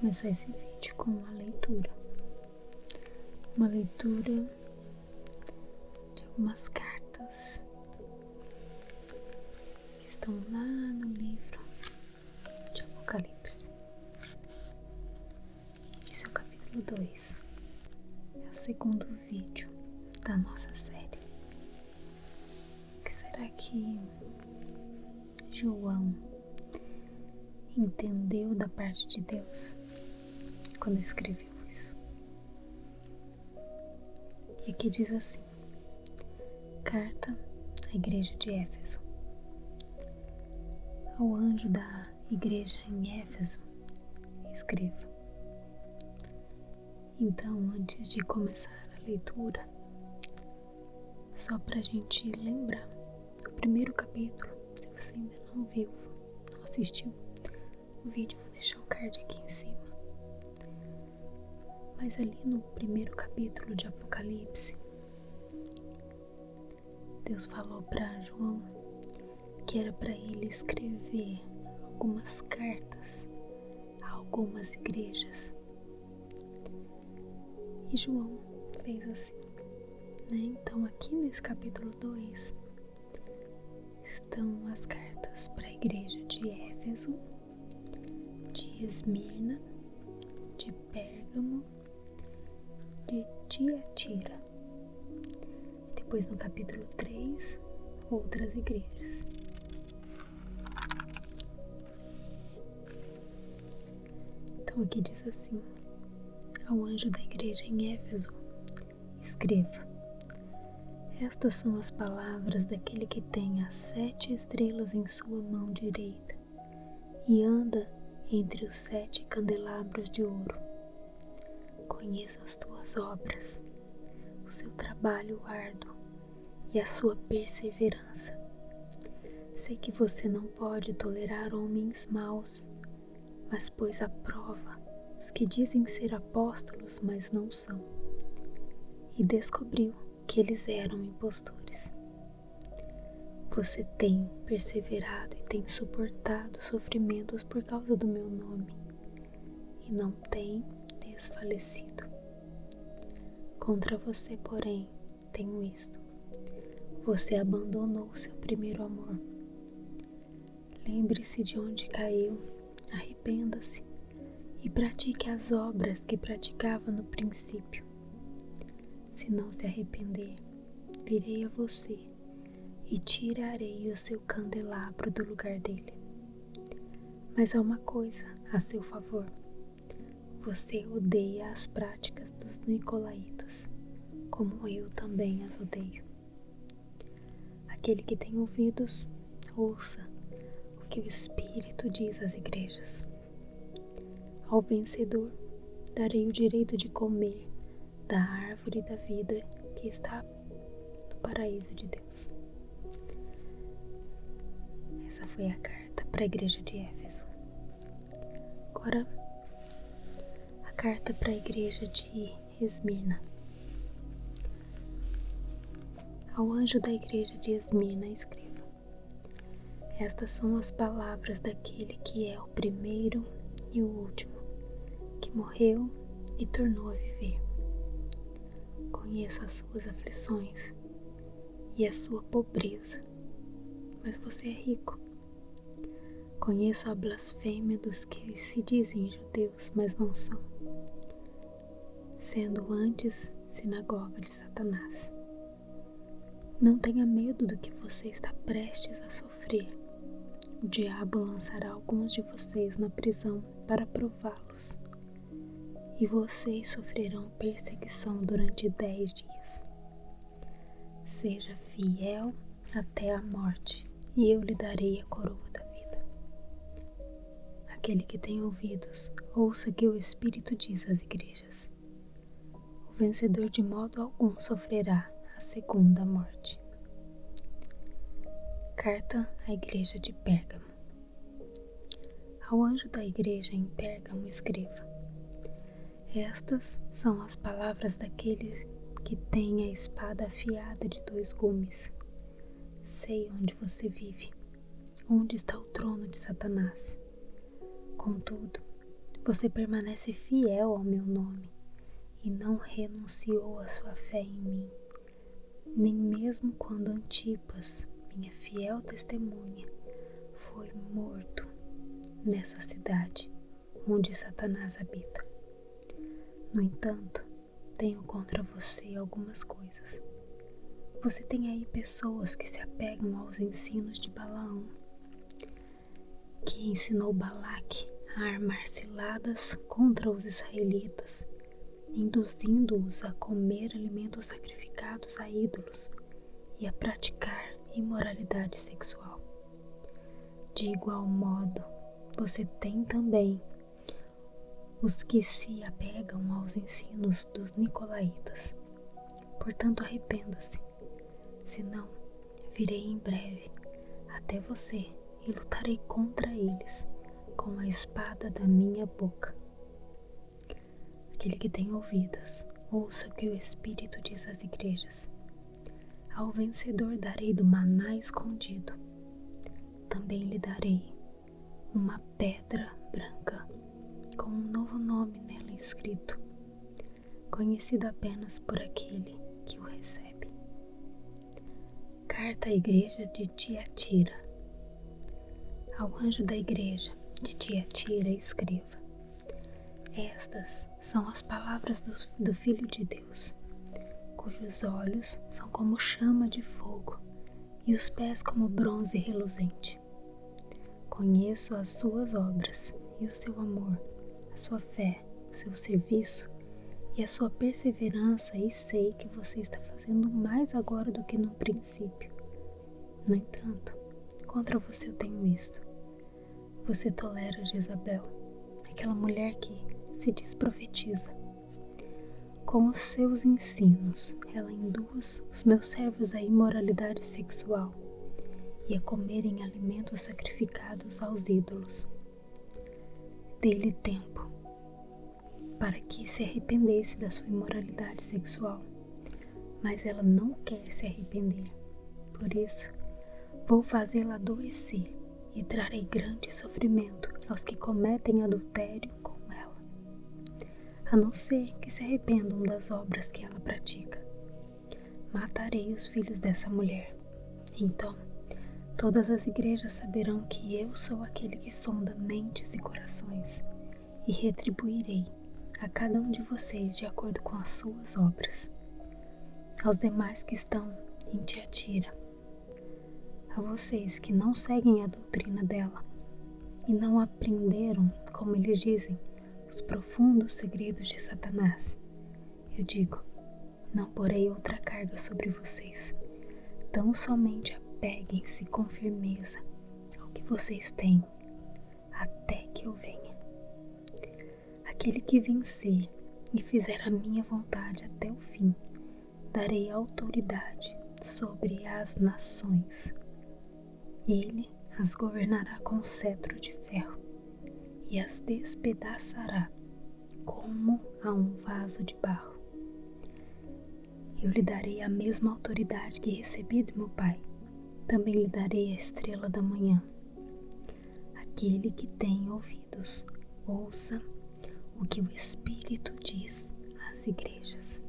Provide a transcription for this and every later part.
começar esse vídeo com uma leitura. Uma leitura de algumas cartas que estão lá no livro de Apocalipse. Esse é o capítulo 2. É o segundo vídeo da nossa série. O que será que João entendeu da parte de Deus quando escreveu isso? E aqui diz assim: carta à igreja de Éfeso. Ao anjo da igreja em Éfeso, escreva. Então, antes de começar a leitura, só pra gente lembrar, o primeiro capítulo, se você ainda não viu, não assistiu o vídeo, vou deixar o card aqui em cima. Mas ali no primeiro capítulo de Apocalipse, Deus falou para João que era para ele escrever algumas cartas a algumas igrejas. E João fez assim, né? Então aqui nesse capítulo 2 estão as cartas para a igreja de Éfeso, de Esmirna, de Pérgamo, de Tiatira. Depois no capítulo 3, outras igrejas. Então aqui diz assim: ao anjo da igreja em Éfeso, escreva. Estas são as palavras daquele que tem as 7 estrelas em sua mão direita e anda entre os 7 candelabros de ouro. Conheço as tuas obras, o seu trabalho árduo e a sua perseverança. Sei que você não pode tolerar homens maus, mas pôs à prova os que dizem ser apóstolos, mas não são, e descobriu que eles eram impostores. Você tem perseverado e tem suportado sofrimentos por causa do meu nome, e não tem desfalecido. Contra você, porém, tenho isto: você abandonou o seu primeiro amor. Lembre-se de onde caiu, arrependa-se e pratique as obras que praticava no princípio. Se não se arrepender, virei a você e tirarei o seu candelabro do lugar dele. Mas há uma coisa a seu favor: você odeia as práticas dos nicolaítas, como eu também as odeio. Aquele que tem ouvidos, ouça o que o Espírito diz às igrejas. Ao vencedor darei o direito de comer da árvore da vida que está no paraíso de Deus. Essa foi a carta para a igreja de Éfeso. Agora, a carta para a igreja de Esmirna. Ao anjo da igreja de Esmirna, escreva. Estas são as palavras daquele que é o primeiro e o último, que morreu e tornou a viver. Conheço as suas aflições e a sua pobreza, mas você é rico. Conheço a blasfêmia dos que se dizem judeus, mas não são, sendo antes sinagoga de Satanás. Não tenha medo do que você está prestes a sofrer. O diabo lançará alguns de vocês na prisão para prová-los, e vocês sofrerão perseguição durante 10 dias. Seja fiel até a morte, e eu lhe darei a coroa da vida. Aquele que tem ouvidos, ouça que o Espírito diz às igrejas. O vencedor de modo algum sofrerá a segunda morte. Carta à igreja de Pérgamo. Ao anjo da igreja em Pérgamo, escreva. Estas são as palavras daquele que tem a espada afiada de 2 gumes. Sei onde você vive, onde está o trono de Satanás. Contudo, Você permanece fiel ao meu nome e não renunciou à sua fé em mim, nem mesmo quando Antipas, minha fiel testemunha, foi morto nessa cidade onde Satanás habita. No entanto, tenho contra você algumas coisas. Você tem aí pessoas que se apegam aos ensinos de Balaão, que ensinou Balaque a armar ciladas contra os israelitas, induzindo-os a comer alimentos sacrificados a ídolos e a praticar imoralidade sexual. De igual modo, você tem também os que se apegam aos ensinos dos nicolaítas. Portanto, arrependa-se, senão virei em breve até você e lutarei contra eles com a espada da minha boca. Aquele que tem ouvidos, ouça o que o Espírito diz às igrejas. Ao vencedor darei do maná escondido. Também lhe darei uma pedra branca com um novo nome nela escrito, conhecido apenas por aquele que o recebe. Carta à igreja de Tiatira. Ao anjo da igreja de Tiatira escreva: estas são as palavras do Filho de Deus, cujos olhos são como chama de fogo e os pés como bronze reluzente. Conheço as suas obras e o seu amor, a sua fé, o seu serviço e a sua perseverança, e sei que você está fazendo mais agora do que no princípio. No entanto, contra você eu tenho isto: você tolera Jezabel, aquela mulher que se diz profetiza. Com os seus ensinos, ela induz os meus servos à imoralidade sexual e a comerem alimentos sacrificados aos ídolos. Dei-lhe tempo para que se arrependesse da sua imoralidade sexual, mas ela não quer se arrepender. Por isso, vou fazê-la adoecer e trarei grande sofrimento aos que cometem adultério com ela, a não ser que se arrependam das obras que ela pratica. Matarei os filhos dessa mulher. Então, todas as igrejas saberão que eu sou aquele que sonda mentes e corações, e retribuirei a cada um de vocês de acordo com as suas obras. Aos demais que estão em Tiatira, a vocês que não seguem a doutrina dela e não aprenderam, como eles dizem, os profundos segredos de Satanás, eu digo: não porei outra carga sobre vocês, tão somente apeguem-se com firmeza ao que vocês têm, até que eu venha. Aquele que vencer e fizer a minha vontade até o fim, darei autoridade sobre as nações. Ele as governará com cetro de ferro e as despedaçará como a um vaso de barro. Eu lhe darei a mesma autoridade que recebi de meu Pai. Também lhe darei a estrela da manhã. Aquele que tem ouvidos, ouça o que o Espírito diz às igrejas.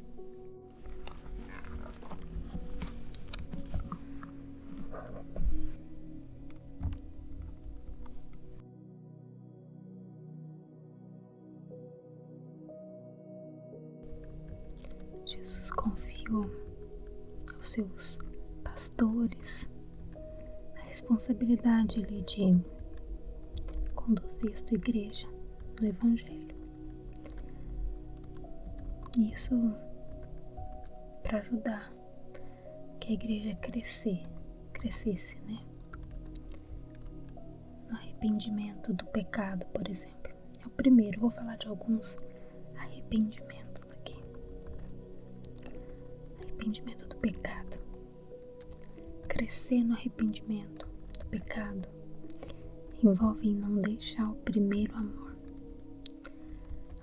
Jesus confiou aos seus pastores a responsabilidade de conduzir a sua igreja no Evangelho. Isso para ajudar que a igreja crescesse, né? No arrependimento do pecado, por exemplo. É o primeiro, vou falar de alguns arrependimentos aqui. Arrependimento do pecado. Crescer no arrependimento do pecado envolve em não deixar o primeiro amor.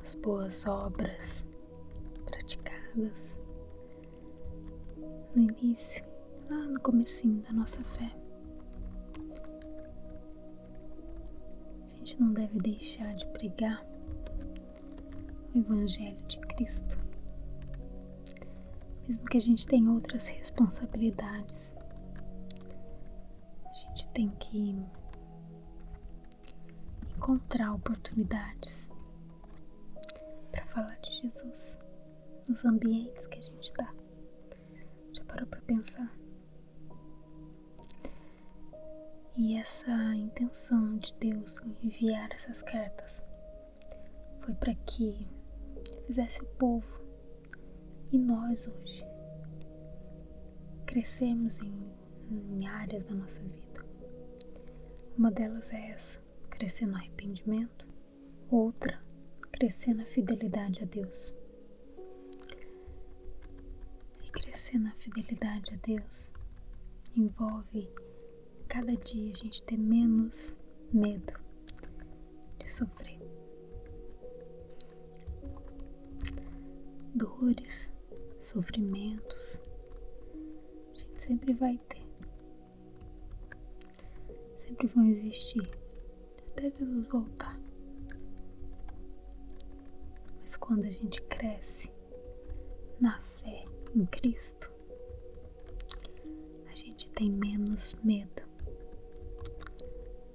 As boas obras praticadas no início, lá no comecinho da nossa fé. A gente não deve deixar de pregar o Evangelho de Cristo. Mesmo que a gente tenha outras responsabilidades, a gente tem que encontrar oportunidades para falar de Jesus nos ambientes que a gente está. Já parou para pensar? E essa intenção de Deus em enviar essas cartas foi para que fizesse o povo e nós hoje crescermos em áreas da nossa vida. Uma delas é essa, crescer no arrependimento. Outra, crescer na fidelidade a Deus. E crescer na fidelidade a Deus envolve cada dia a gente ter menos medo de sofrer. Dores, sofrimentos, a gente sempre vai ter. Sempre vão existir, até Jesus voltar. Mas quando a gente cresce na fé em Cristo, a gente tem menos medo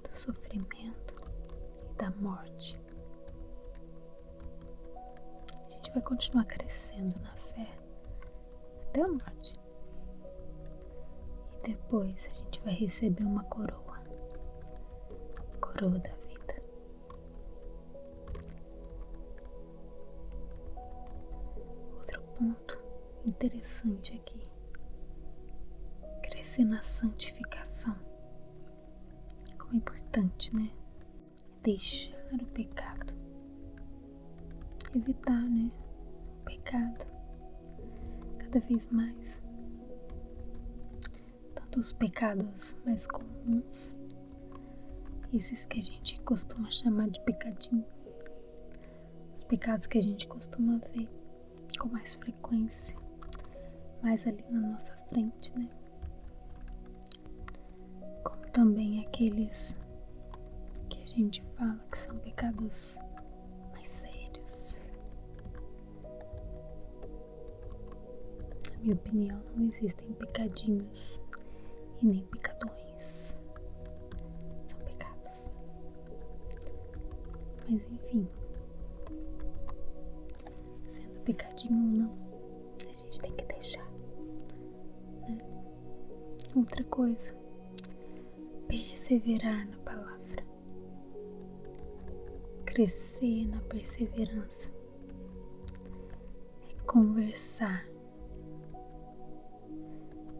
do sofrimento e da morte. A gente vai continuar crescendo na fé até a morte. E depois a gente vai receber uma coroa, a coroa da vida. Outro ponto interessante aqui, crescer na santificação. Como é importante, né? Deixar o pecado, evitar, né? O pecado cada vez mais. Tanto os pecados mais comuns, esses que a gente costuma chamar de pecadinho, os pecados que a gente costuma ver com mais frequência, mais ali na nossa frente, né? Como também aqueles que a gente fala que são pecados mais sérios. Na minha opinião, não existem pecadinhos e nem pecadões. São pecados. Mas enfim, sendo pecadinho ou não, a gente tem que deixar, né? Outra coisa, perseverar na palavra, crescer na perseverança, é conversar,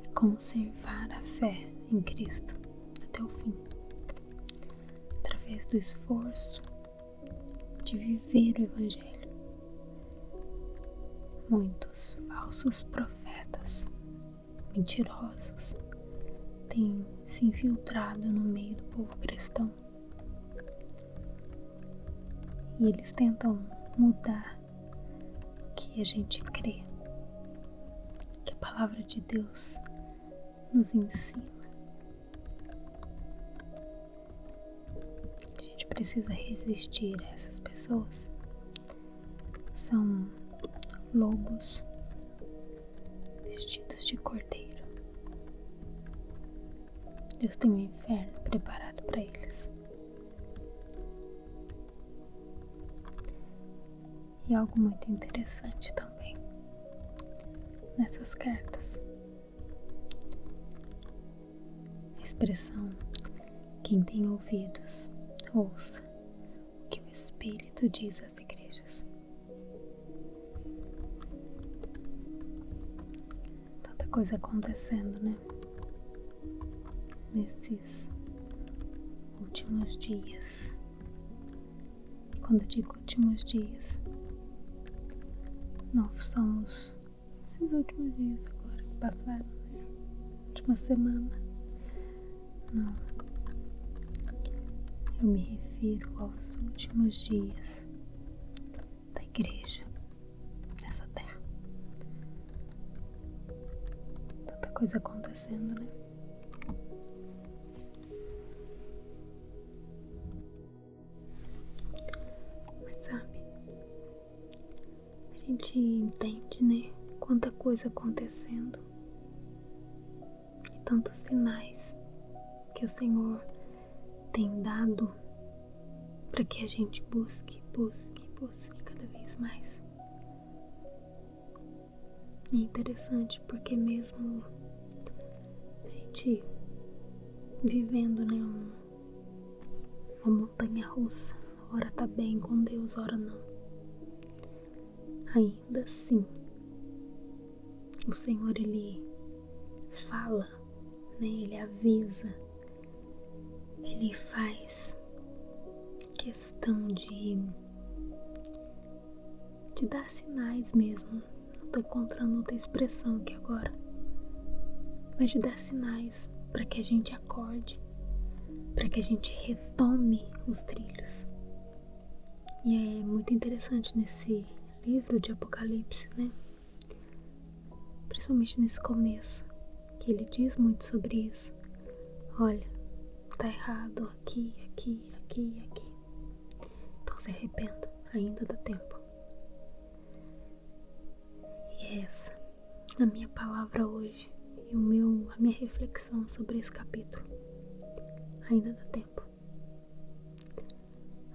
é conservar a fé em Cristo até o fim, através do esforço de viver o Evangelho. Muitos falsos profetas, mentirosos, têm se infiltrado no meio do povo cristão e eles tentam mudar o que a gente crê, que a palavra de Deus nos ensina. A gente precisa resistir a essas pessoas. São lobos vestidos de cordeiro. Deus tem um inferno preparado para eles. E algo muito interessante também nessas cartas, a expressão quem tem ouvidos, ouça o que o Espírito diz às igrejas. Tanta coisa acontecendo, né? Nesses últimos dias. Quando eu digo últimos dias, não são esses últimos dias agora que passaram, né? Última semana. Não. Eu me refiro aos últimos dias da igreja nessa terra. Tanta coisa acontecendo, né? Mas sabe, gente entende, né? Quanta coisa acontecendo e tantos sinais que o Senhor tem dado para que a gente busque cada vez mais. E é interessante porque mesmo a gente vivendo, né, uma montanha russa, ora tá bem com Deus, ora não. Ainda assim, o Senhor, Ele fala, né, Ele avisa, Ele faz questão de dar sinais mesmo. Não tô encontrando outra expressão aqui agora, mas de dar sinais para que a gente acorde, para que a gente retome os trilhos. E é muito interessante nesse livro de Apocalipse, né? Principalmente nesse começo, que ele diz muito sobre isso. Olha, tá errado aqui. Então se arrependa, ainda dá tempo. E é essa a minha palavra hoje e a minha reflexão sobre esse capítulo. Ainda dá tempo.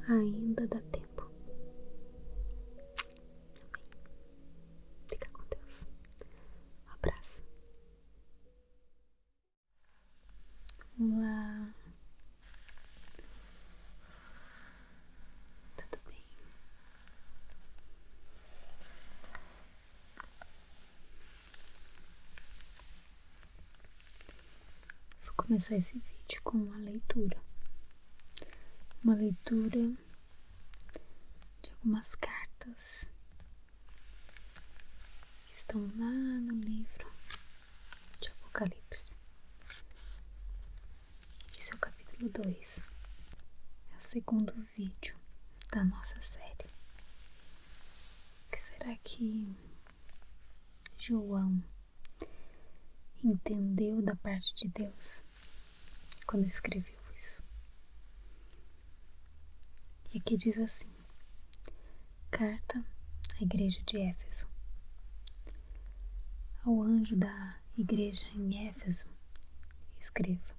Ainda dá tempo. Amém. Fica com Deus. Um abraço. Vamos lá. Tudo bem? Vou começar esse vídeo com uma leitura. Uma leitura de algumas cartas que estão lá no livro de Apocalipse. Esse é o capítulo 2. É o segundo vídeo da nossa série. O que será que João entendeu da parte de Deus quando escreveu isso? E aqui diz assim: carta à igreja de Éfeso. Ao anjo da igreja em Éfeso, escreva.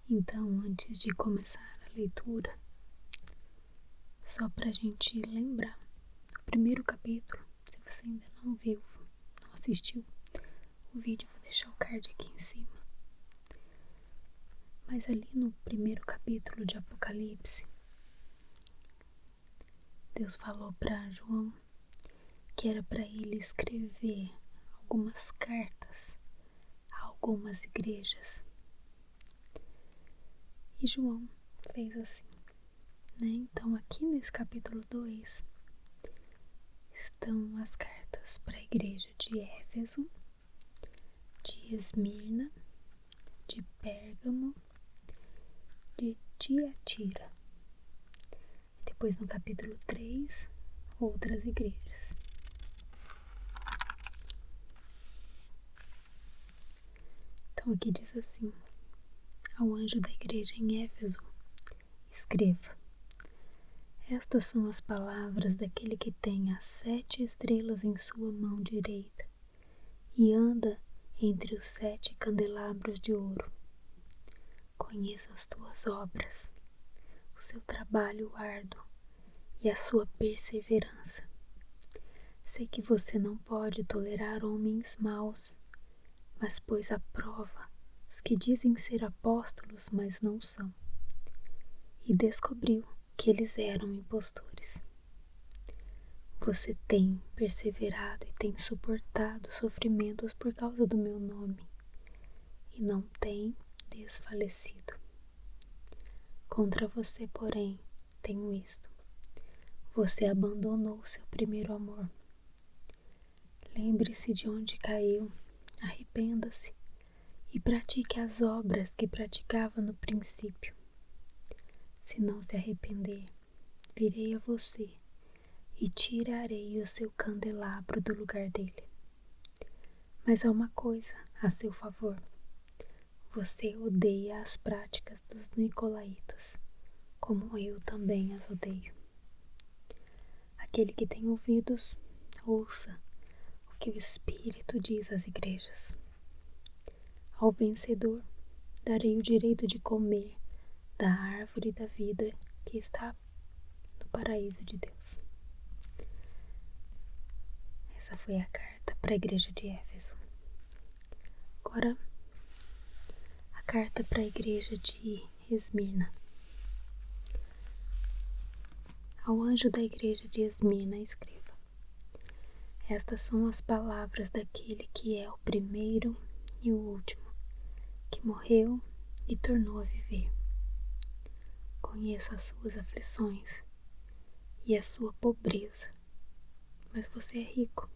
Então, antes de começar a leitura, só para a gente lembrar, o primeiro capítulo, se você ainda não viu, não assistiu o vídeo, vou deixar o card aqui em cima. Mas ali no primeiro capítulo de Apocalipse, Deus falou para João que era para ele escrever algumas cartas a algumas igrejas. E João fez assim, né? Então aqui nesse capítulo 2 estão as cartas para a igreja de Éfeso, de Esmirna, de Pérgamo, de Tiatira. Depois no capítulo 3, outras igrejas. Então aqui diz assim: ao anjo da igreja em Éfeso, escreva. Estas são as palavras daquele que tem as 7 estrelas em sua mão direita e anda entre os 7 candelabros de ouro. Conheço as tuas obras, o seu trabalho árduo e a sua perseverança. Sei que você não pode tolerar homens maus, mas pôs à prova os que dizem ser apóstolos, mas não são, e descobriu que eles eram impostores. Você tem perseverado e tem suportado sofrimentos por causa do meu nome, e não tem desfalecido. Contra você, porém, tenho isto: você abandonou seu primeiro amor. Lembre-se de onde caiu, arrependa-se e pratique as obras que praticava no princípio. Se não se arrepender, virei a você e tirarei o seu candelabro do lugar dele. Mas há uma coisa a seu favor: você odeia as práticas dos nicolaítas, como eu também as odeio. Aquele que tem ouvidos, ouça o que o Espírito diz às igrejas. Ao vencedor, darei o direito de comer da árvore da vida que está no paraíso de Deus. Essa foi a carta para a igreja de Éfeso. Agora, a carta para a igreja de Esmirna. Ao anjo da igreja de Esmirna escreva: estas são as palavras daquele que é o primeiro e o último, que morreu e tornou a viver. Conheço as suas aflições e a sua pobreza, mas você é rico.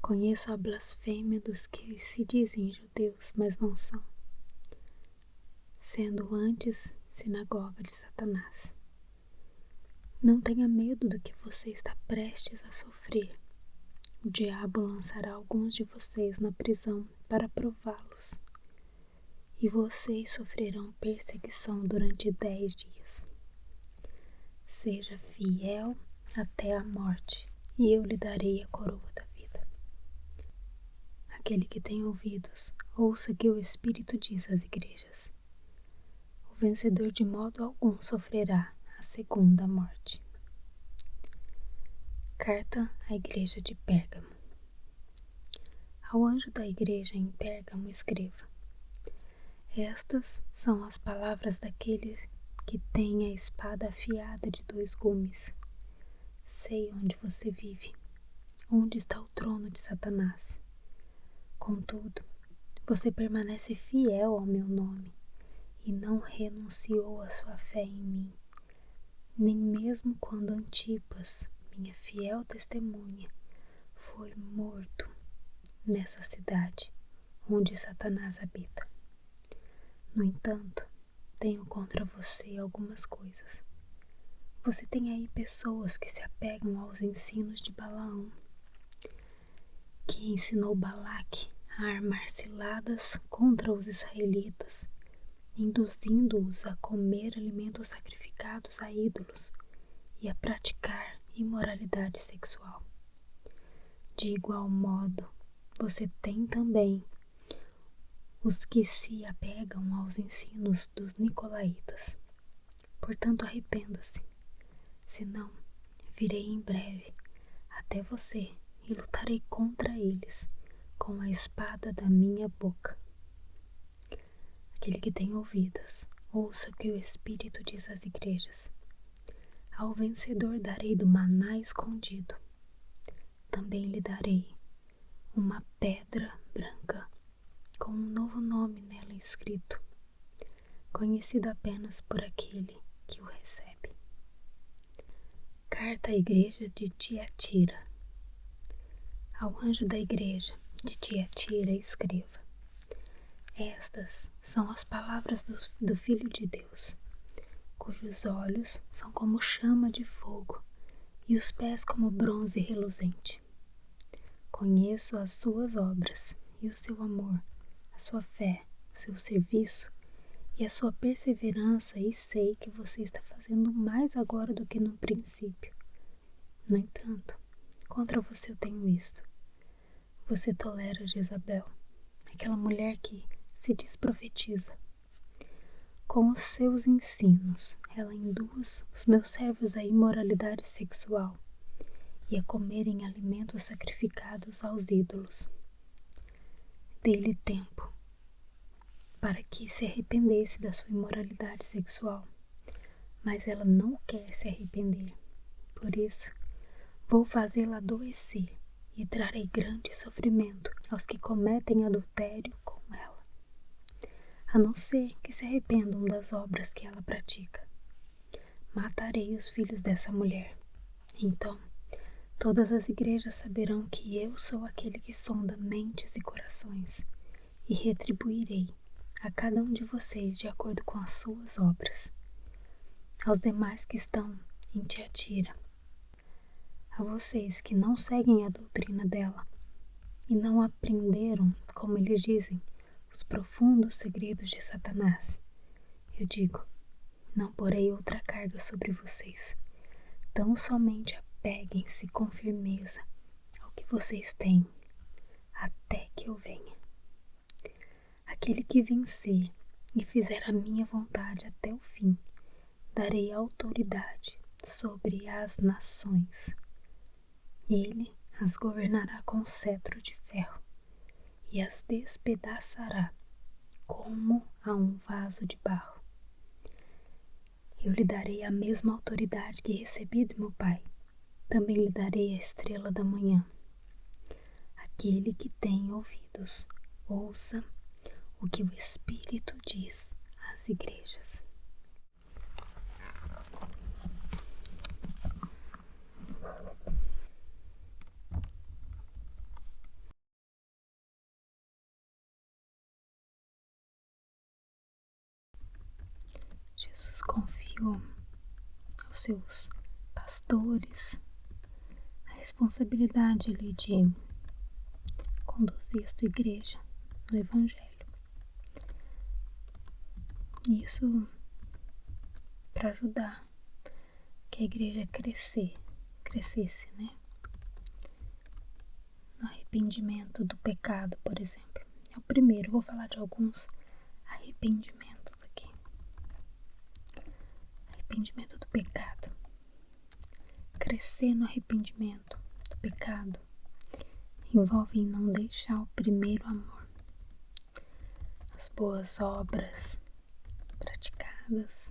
Conheço a blasfêmia dos que se dizem judeus, mas não são, sendo antes sinagoga de Satanás. Não tenha medo do que você está prestes a sofrer. O diabo lançará alguns de vocês na prisão para prová-los, e vocês sofrerão perseguição durante 10 dias. Seja fiel até a morte, e eu lhe darei a coroa da vida. Aquele que tem ouvidos, ouça que o Espírito diz às igrejas. O vencedor de modo algum sofrerá a segunda morte. Carta à igreja de Pérgamo. Ao anjo da igreja em Pérgamo escreva: estas são as palavras daquele que tem a espada afiada de 2 gumes. Sei onde você vive, onde está o trono de Satanás. Contudo, você permanece fiel ao meu nome e não renunciou à sua fé em mim, nem mesmo quando Antipas, minha fiel testemunha, foi morto nessa cidade onde Satanás habita. No entanto, tenho contra você algumas coisas. Você tem aí pessoas que se apegam aos ensinos de Balaão, que ensinou Balaque a armar ciladas contra os israelitas, induzindo-os a comer alimentos sacrificados a ídolos e a praticar imoralidade sexual. De igual modo, você tem também os que se apegam aos ensinos dos nicolaítas. Portanto, arrependa-se, senão virei em breve até você e lutarei contra eles com a espada da minha boca. Aquele que tem ouvidos, ouça o que o Espírito diz às igrejas. Ao vencedor darei do maná escondido. Também lhe darei uma pedra branca com um novo nome nela escrito, conhecido apenas por aquele que o recebe. Carta à igreja de Tiatira. Ao anjo da igreja de Tiatira escreva: estas são as palavras do Filho de Deus, cujos olhos são como chama de fogo e os pés como bronze reluzente. Conheço as suas obras e o seu amor, a sua fé, o seu serviço e a sua perseverança, e sei que você está fazendo mais agora do que no princípio. No entanto, contra você eu tenho isto: você tolera Jezabel, aquela mulher que se desprofetiza. Com os seus ensinos, ela induz os meus servos à imoralidade sexual e a comerem alimentos sacrificados aos ídolos. Dei-lhe tempo para que se arrependesse da sua imoralidade sexual, mas ela não quer se arrepender. Por isso, vou fazê-la adoecer e trarei grande sofrimento aos que cometem adultério com ela, a não ser que se arrependam das obras que ela pratica. Matarei os filhos dessa mulher. Então, todas as igrejas saberão que eu sou aquele que sonda mentes e corações, e retribuirei a cada um de vocês de acordo com as suas obras. Aos demais que estão em Tiatira, a vocês que não seguem a doutrina dela e não aprenderam, como eles dizem, os profundos segredos de Satanás, eu digo: não porei outra carga sobre vocês, tão somente a Apeguem-se com firmeza ao que vocês têm, até que eu venha. Aquele que vencer e fizer a minha vontade até o fim, darei autoridade sobre as nações. Ele as governará com cetro de ferro e as despedaçará como a um vaso de barro. Eu lhe darei a mesma autoridade que recebi do meu Pai. Também lhe darei a estrela da manhã. Aquele que tem ouvidos, ouça o que o Espírito diz às igrejas. Jesus confiou aos seus pastores a responsabilidade ali de conduzir a sua igreja no Evangelho. Isso para ajudar que a igreja crescesse, né? No arrependimento do pecado, por exemplo. É o primeiro, vou falar de alguns arrependimentos aqui. Arrependimento do pecado. Crescer no arrependimento do pecado envolve em não deixar o primeiro amor. As boas obras praticadas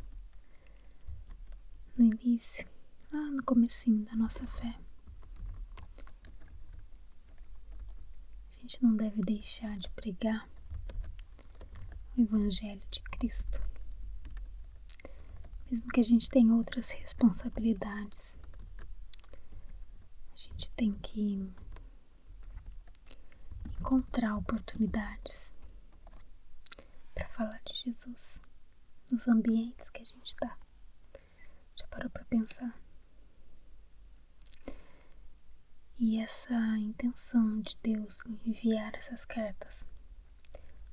no início, lá no comecinho da nossa fé. A gente não deve deixar de pregar o Evangelho de Cristo, mesmo que a gente tenha outras responsabilidades. A gente tem que encontrar oportunidades para falar de Jesus nos ambientes que a gente está. Já parou para pensar? E essa intenção de Deus em enviar essas cartas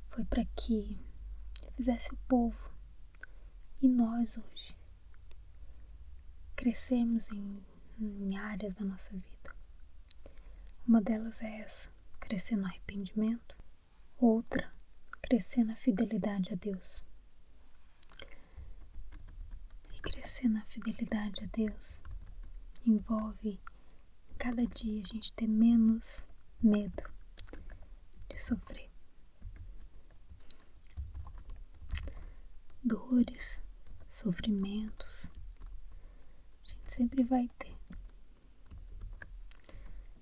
foi para que fizesse o povo e nós hoje crescermos em áreas da nossa vida. Uma delas é essa, crescer no arrependimento. Outra, crescer na fidelidade a Deus. E crescer na fidelidade a Deus envolve cada dia a gente ter menos medo de sofrer. Dores, sofrimentos, a gente sempre vai ter.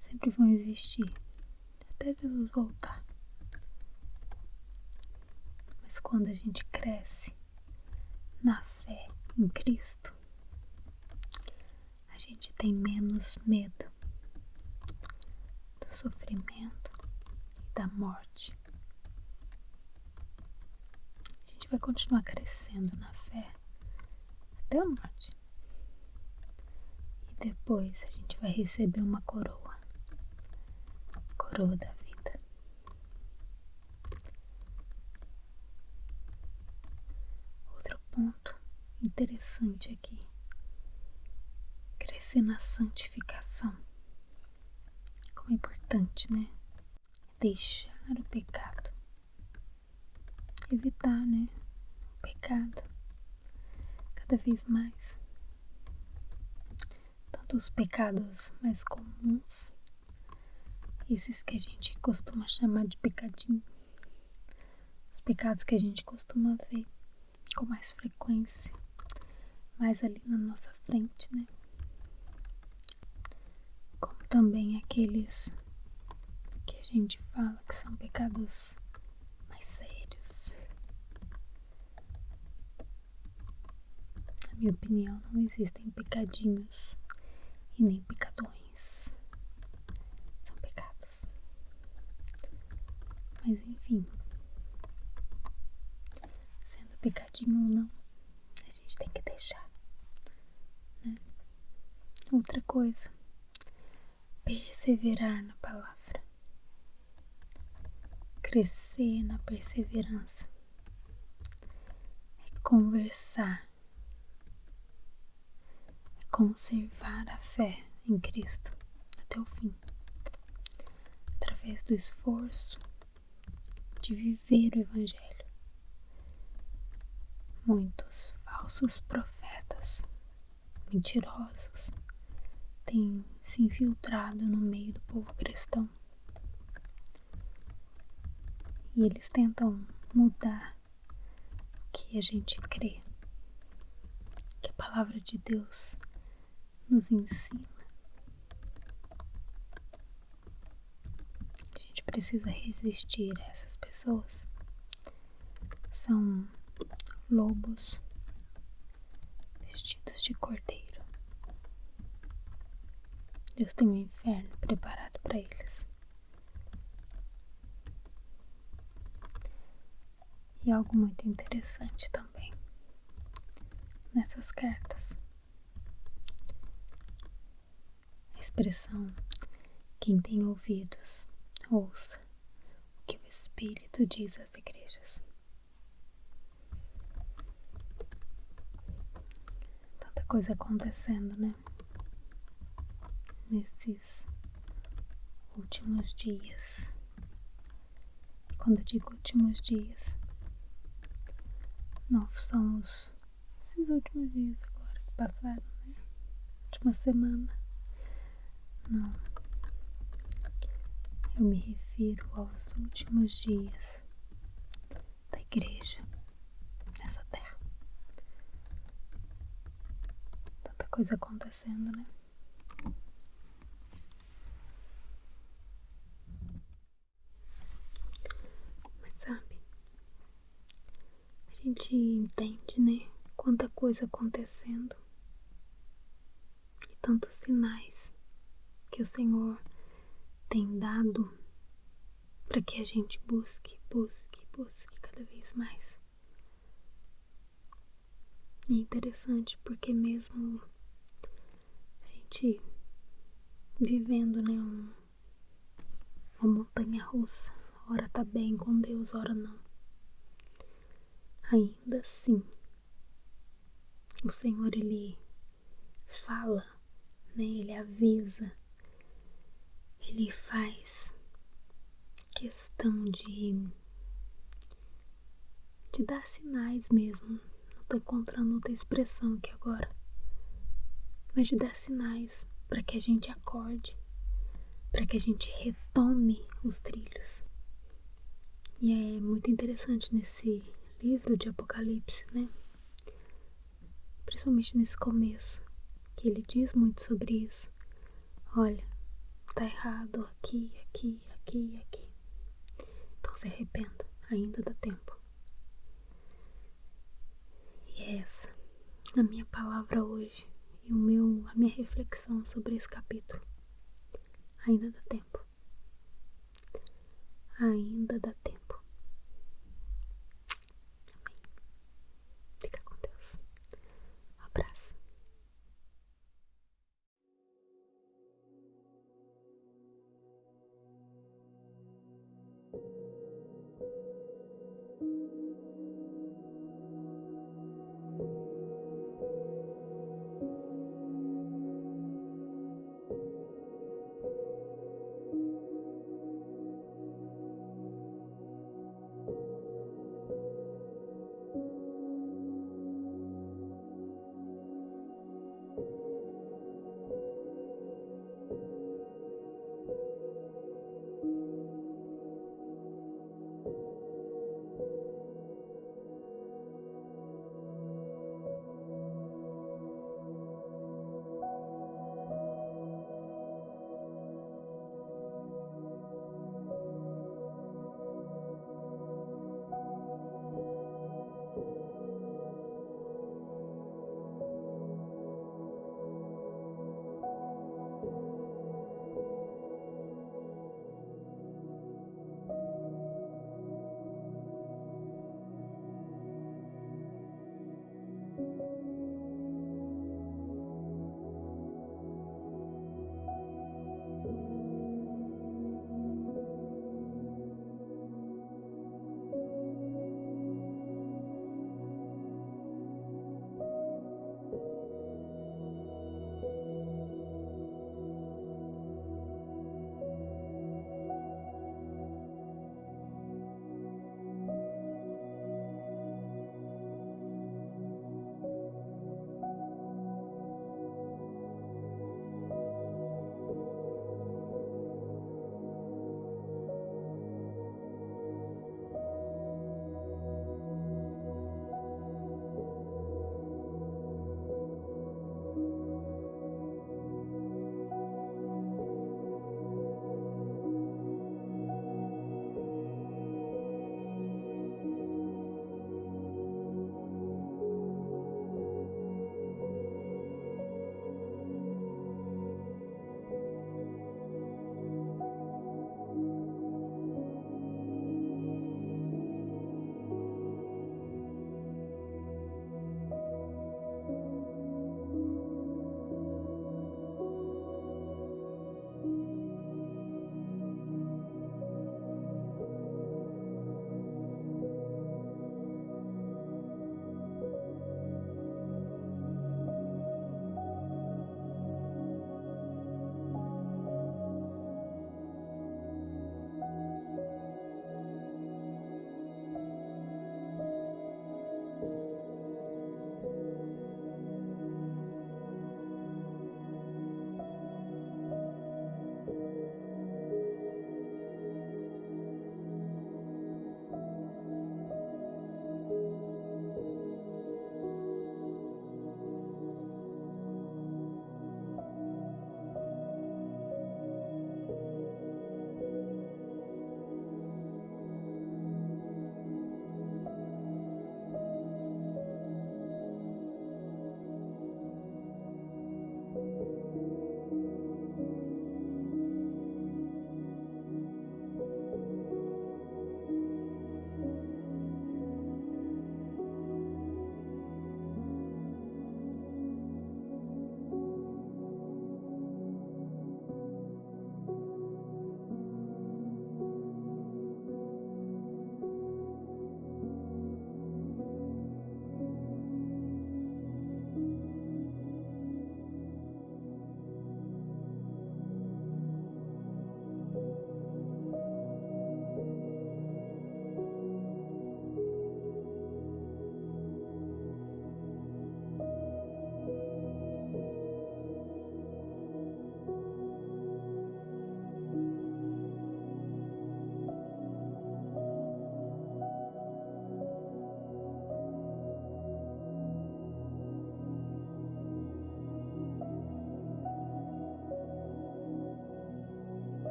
Sempre vão existir, até Jesus voltar. Mas quando a gente cresce na fé em Cristo, a gente tem menos medo do sofrimento e da morte. A gente vai continuar crescendo na fé até a morte. E depois a gente vai receber uma coroa. Coroa da vida. Outro ponto interessante aqui. Crescer na santificação. Como é importante, né? Deixar o pecado. Evitar, né? O pecado. Cada vez mais. Tanto os pecados mais comuns, esses que a gente costuma chamar de pecadinho. Os pecados que a gente costuma ver com mais frequência. Mais ali na nossa frente, né? Como também aqueles que a gente fala que são pecados mais sérios. Na minha opinião, não existem pecadinhos e nem pecadões. São pecados. Mas enfim, sendo pecadinho ou não, a gente tem que deixar, né? Outra coisa, perseverar na palavra. Crescer na perseverança. É conversar. É conservar a fé em Cristo até o fim, através do esforço de viver o Evangelho. Muitos falsos profetas, mentirosos, têm se infiltrado no meio do povo cristão e eles tentam mudar o que a gente crê, que a palavra de Deus nos ensina. A gente precisa resistir a essas pessoas. São lobos vestidos de cordeiro. Deus tem um inferno preparado para eles. E algo muito interessante também nessas cartas, a expressão "quem tem ouvidos, ouça o que o Espírito diz às igrejas". Tanta coisa acontecendo, né? Nesses últimos dias. Quando eu digo últimos dias, não são esses últimos dias agora que passaram, né? Última semana. Não. Eu me refiro aos últimos dias da igreja nessa terra. Tanta coisa acontecendo, né? Mas sabe, a gente entende, né? Quanta coisa acontecendo e tantos sinais que o Senhor tem dado para que a gente busque cada vez mais. E é interessante porque mesmo a gente vivendo, né, uma montanha russa, ora tá bem com Deus, ora não. Ainda assim, o Senhor, Ele fala, né, Ele avisa, Ele faz questão de dar sinais mesmo. Não tô encontrando outra expressão aqui agora, mas de dar sinais para que a gente acorde, para que a gente retome os trilhos. E é muito interessante nesse livro de Apocalipse, né? Principalmente nesse começo, que ele diz muito sobre isso. Olha, tá errado aqui. Então se arrependa, ainda dá tempo. E é essa a minha palavra hoje e a minha reflexão sobre esse capítulo. Ainda dá tempo. Ainda dá